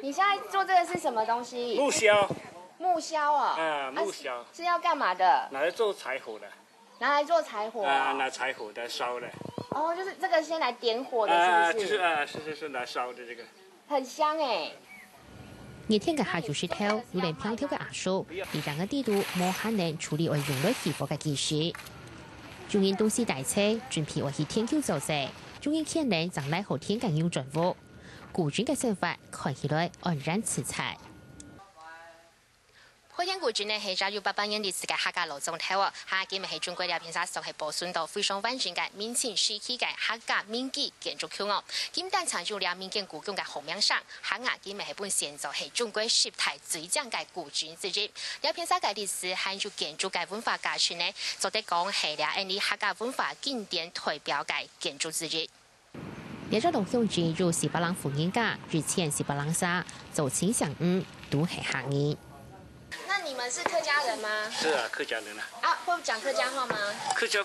你现在做这个是什么东西？木销。木销哦。木销是要干嘛的？拿来做柴火的。拿来做柴火。拿柴火来烧的。哦，就是这个先来点火的，是不是？是来烧的这个。很香哎。熱天嘅下晝雪頭，有嚟飄跳嘅牙數，而兩個地度冇可能處理為用來起火嘅技術。中因都市大車準備為去天橋造勢，中因可能將來後天更要轉貨。古鎮嘅想法看起來黯然辭彩。開天古鎮呢係1800年歷史嘅客家老總頭啊，客家咪係中國嘅片沙屬係保存到非常完整嘅明清時期嘅客家民居建築區哦。今但長住兩民間故宮嘅後面上，客家今咪係本現就係中國十大最長嘅古鎮之一。兩片沙嘅歷史含住建築嘅文化價值呢，就得講係兩啲客家文化經典代表嘅建築之一。呢個老鄉居如西巴朗福人家，日前西巴朗沙走親相都係客人。那你们是客家人吗？是啊，客家人啊。会讲客家话吗？客家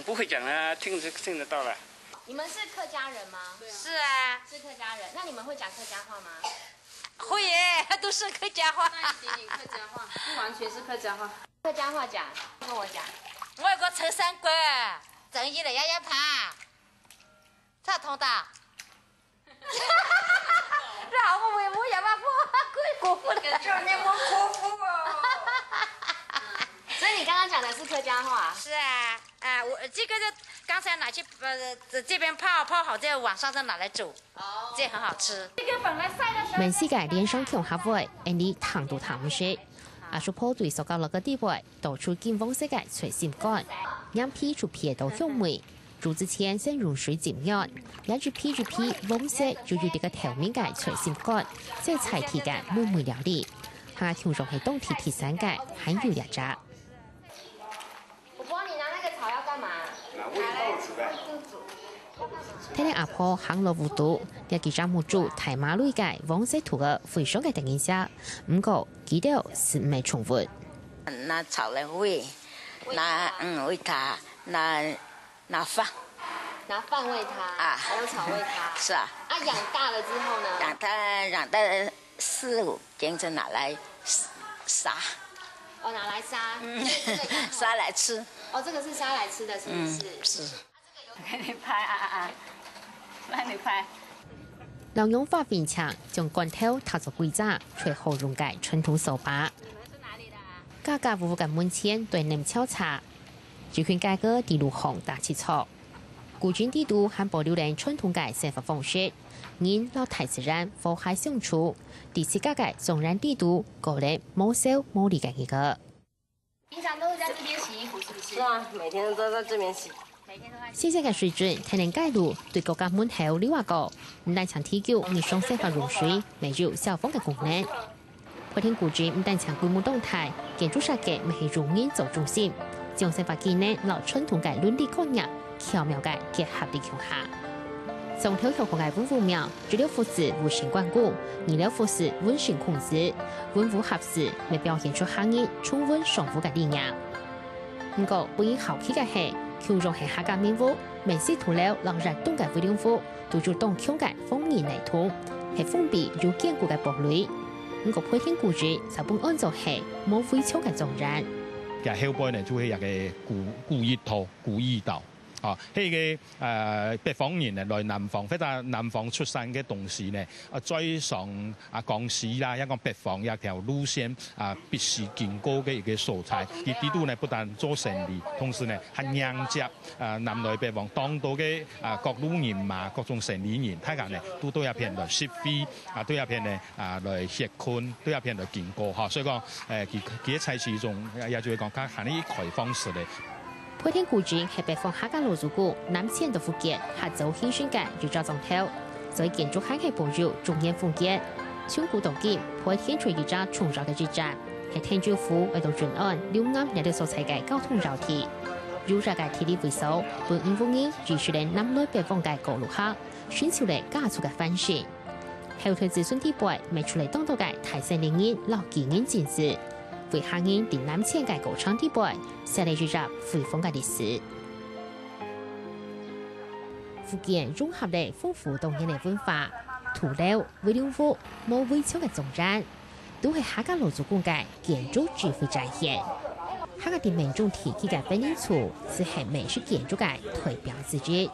不会讲啊，听得到了。你们是客家人吗？是啊，是客家人。那你们会讲客家话吗？会耶，都是客家话。那一点点客家话，不完全是客家话。客家话讲，跟我讲。我有个陈三哥，正义的丫爬，咋通的？然后我也把过户了，叫你我过户哦。所以你刚刚讲的是客家话？是啊，我这个就刚才拿去这边泡好，再晚上再拿来煮，这很好吃。这个本来晒的时候。明世界連上強合會，因啲糖都糖唔食。阿叔婆對所教落嘅地位，到處見風世界隨心幹，讓皮出皮到香味。煮之前先用水浸潤，然後皮黃色就要啲個頭面嘅隨心幹，再菜體嘅美味料理。下條肉係冬天鐵山嘅，很有一隻。婆婆，你拿那個草要幹嘛？睇你阿婆行路糊塗，一記張木柱睇馬路嘅黃色圖嘅非常嘅特印象，唔過記得是唔係重複。拿草來煨，煨它，拿飯餵它，還有草餵它。是啊。養大了之後呢？養到4-5天就拿來殺。拿來殺。殺來吃。這個是殺來吃的，是不是？是。給你拍讓你拍。老用發邊牆將罐頭套做櫃子，隨後用嘅傳統手把。家家戶戶嘅門前對nem敲茶。這群街哥地路紅大切磋，古鎮地度還保留了傳統嘅生活方式，人老大自然和諧相處，第四家嘅中然地度個人冇少冇理嘅一個。平常都是在這邊洗衣服，是不是？是啊，每天都在這邊洗。現在嘅水準才能介入對國家門口另外個，唔但強提供日常生活用水、沒有消防嘅功能。開天古鎮唔但強規模動態，建築設計咪係容易做中心。將生活技能老傳統嘅倫理概念巧妙嘅結合地球下，從頭學嘅文物廟，治療服飾無形關顧，醫療服飾溫性控制，文物合適咪表現出客人充分豐富嘅理念。不過，本應好奇嘅係，強重係客家民物，美式塗料讓人動嘅威廉夫，都主動強嘅豐年內圖，係封閉又堅固嘅堡壘。不過，開天古鎮就本按照係冇灰丘嘅重人。嘅後輩呢，就係一個古意道啊，係個北方人呢來南方，或者南方出生嘅同時呢，再上江西啦，一個北方一條路線必須經過嘅一個素材。佢地度呢不但做生意，同時呢係迎接南來北往當地嘅各路人馬、各種生意人，大家呢都有一片來消費，都有一片呢來吃困，都有一片來經過嚇。所以講佢一切是一種，也就係講佢係啲開放式嘅。開天古鎮係北方客家老祖古南遷到福建合奏興順嘅預造狀態，所以建築還係保留中原風格。從古到今，開天除預造重要嘅之戰，係天主府為到轉安兩岸兩地所採嘅交通繞鐵。預造嘅鐵路維修，本應風衣預出嚟南來北往嘅公路客，尋求嚟加速嘅發展。後退子孫地輩，未出嚟當到嘅大山林人老幾年戰士。為客人定南遷嘅高昌地輩，寫嚟注入恢復嘅歷史。福建融合了豐富多元嘅文化，土樓、威廉屋、冇圍牆嘅總站，都係客家老祖公嘅建築智慧展現。客家啲民眾提起嘅分靈厝，是係美式建築嘅代表之一。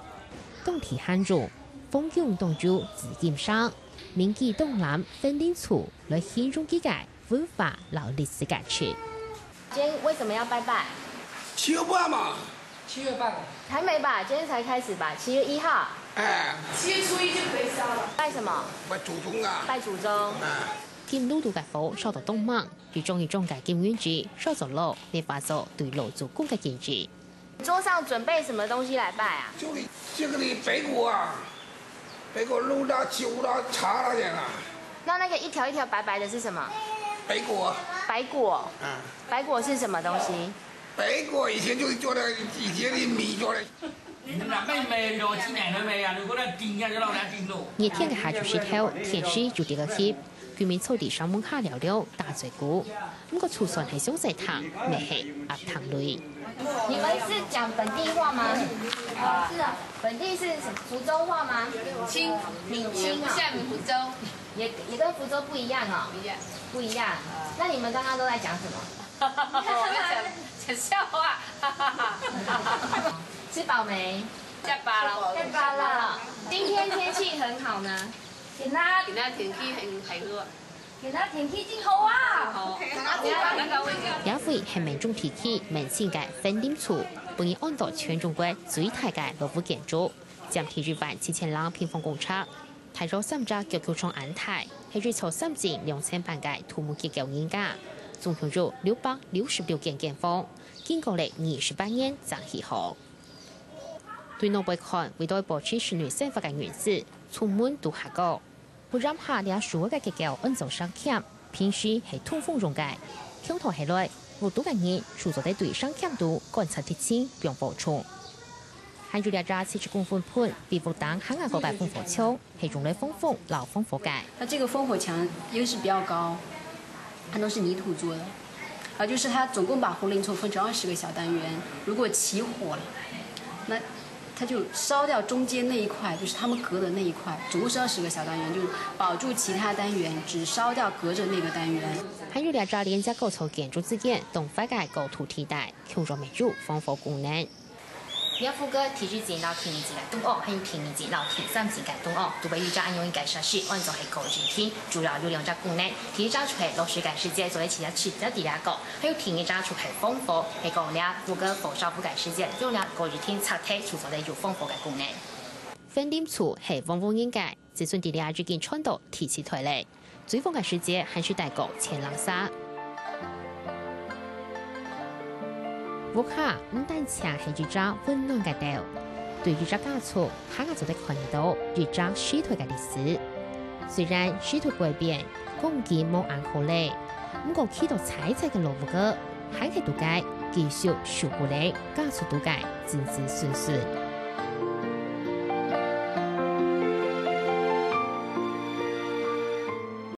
當提漢族風景當中紫金山、銘記東南分靈厝來形容佢嘅文化老歷史價值。今天為什麼要拜拜？7月半嘛，7月半還沒吧？今天才開始吧？7月1號。7月初1就可以燒了。拜什麼？拜祖宗啊！拜祖宗。金路度嘅火燒到東盟，最中意種嘅金元節燒咗路，你發咗對老祖公嘅敬意。桌上準備什麼東西來拜啊？這個的白果啊，白果肉啦、酒啦、茶啦這樣啊。那個一條一條白白的是什麼？白果。白果。白果是什麼東西？白果以前就是做的以前的米做的。熱天嘅下晝時頭，天氣就跌個起，居民草地上門下聊聊打嘴鼓。咁個醋酸係上細糖，咪係鴨糖類。你們是講本地話嗎？是啊，本地是福州話嗎？閩清啊，像福州，也跟福州不一樣哦。不一樣。那你們剛剛都在講什麼？講笑話。吃飽沒？吃飽了。吃飽了。今天天氣很好呢。今天天氣很好。今天天氣真好啊！好。也會係民眾提起民生嘅分靈厝，本已按照全中國最大嘅老屋建築，佔地17000平方公尺，睇咗3隻腳球場安泰，係最初3至2000萬嘅土木結構研價，總共有666件建房，經過了28年才起好。對內部看，為咗保持市內生活嘅原則，出門都下高，不讓下列所有嘅結構按照上欠，平時係通風用嘅。向頭下來，無多嘅人除咗對上欠度觀察特徵並補充。還有2隻40公分盤，比不當香港嗰個烽火牆，係用來封風老烽火嘅。它這個烽火牆優勢比較高，它都是泥土做的，就是它總共把紅靈厝分成20個小單元，如果起火了，那它就燒掉中間那一塊，就是他們隔的那一塊，總共是20個小單元，就保住其他單元，只燒掉隔着那個單元。還有2隻廉價高層建築之間，東發嘅高土替代，強咗沒有烽火功能。你副歌提出前老天年前嘅東岸，還有天年前老天3前嘅東岸，都被預計按用嘅設施按照係高熱天，主要有2隻功能。第一隻就係落水嘅時間，做喺其他設置第2個，還有第二隻就係烽火，係講倆副歌火燒覆蓋時間，用倆高熱天拆體，除咗係有烽火嘅功能。分靈厝係往往應該，自從第2隻件傳到提起台嚟，最風嘅時間還是大過前兩沙。屋下唔單止係一隻溫暖嘅島，對於這家厝，客家就得看到一張石頭嘅歷史。雖然石頭改變，公基冇安好咧，不過起到彩彩嘅老屋個，喺佢度界繼續守護咧，家厝度界子子孫孫。